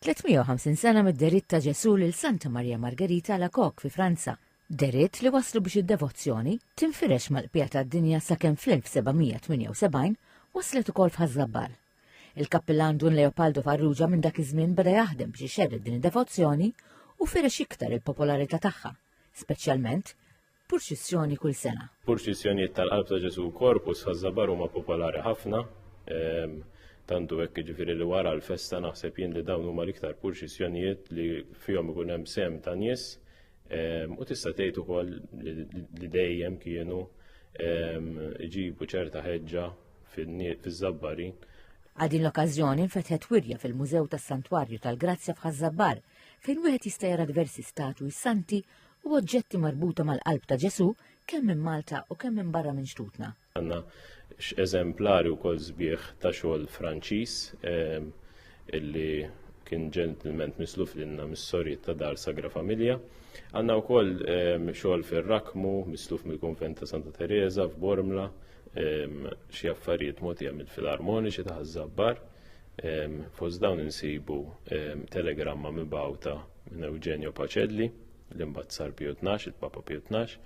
350 sena mid-deritt ta' Ġesu lil Santa Maria Margherita la Coque fi Franza. Deritt li waslu biex id-devozzjoni tinfirex mal-qbija tad-dinja sakemm fl-1778 waslet ukoll f'Ħażabbar. Il-kappillan Dun Leopoldo Farrugia minn dak iż-żmien beda jaħdem biex ixerred din id-devozzjoni u firex iktar il-popolarità tagħha, speċjalment purċissjoni kull sena. Purċissjonijiet tal-Qalb ta' Ġesu Korpus f'Ħażabbar huma popolari ħafna. Tantu hekk jiġifieri li wara l-festa naħseb jien li dawn huma l-iktar purċissjonijiet li fihom ikun hemm sem ta' nies u tista' tgħid ukoll li dejjem kienu iġibu ċerta ħeġġa fiż-Żabbarin. Għal din l-okkażjoni nfetħet wirja fil-Mużew tas-Santwarju tal-Grazzja f'Ħażabbar fejn wieħed jista' jara diversi statwi santi u oġġetti marbuta mal-Qalb ta' Ġesu kemm minn Malta u kemm minn barra minn Xtutna. Għandna eżemplari wkoll sbieħ ta' xogħol Franċiż illi kien ġentilment misluf lilna mis-sorjiet ta' Dar Sagra Familja. Għandna wkoll xogħol fir-Rakmu misluf mill-Kunvent ta' Santa Teresa f'Bormla, xi affarijiet mogħtija mill-Filarmoniċi ta' Ħażabbar. Fost dawn insibu telegramma mibgħuta minn Eugenio Pacelli li mbagħad sar Pio 12, il-Papa Pio 12,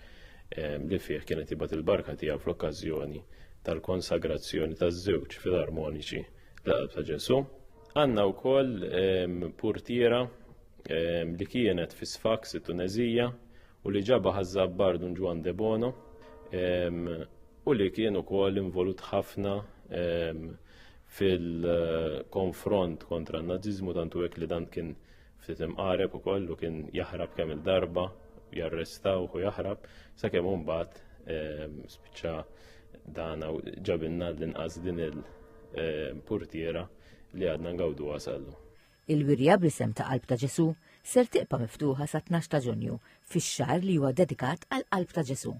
li fih kienet jibgħat il-barka tiegħu fl-okkażjoni tal-konsagrazzjoni taż-żewġ filarmoniċi l-Qalb ta' Ġesu. Għandna wkoll purtiera li kienet fi Sfax it-Tunezija u li ġabha Ħażabbar Dun Juan de Bono u li kien ukoll involut ħafna fil-konfront kontra n-Naziżmu tantu hekk li dan kien ftit imqareb ukoll u kien jaħrab kemm il-darba jarrestaw u jaħrab sakemm imbagħad spiċċa dana ġabilna l-inqas din il-purtiera li għadna ngawduha sallu. Il-wirja bl-isem ta' Qalb ta' Ġesu ser tibqa' miftuħa sa 12 ta' Ġunju fix-xahar li huwa dedikat għal Qalb ta' Ġesu.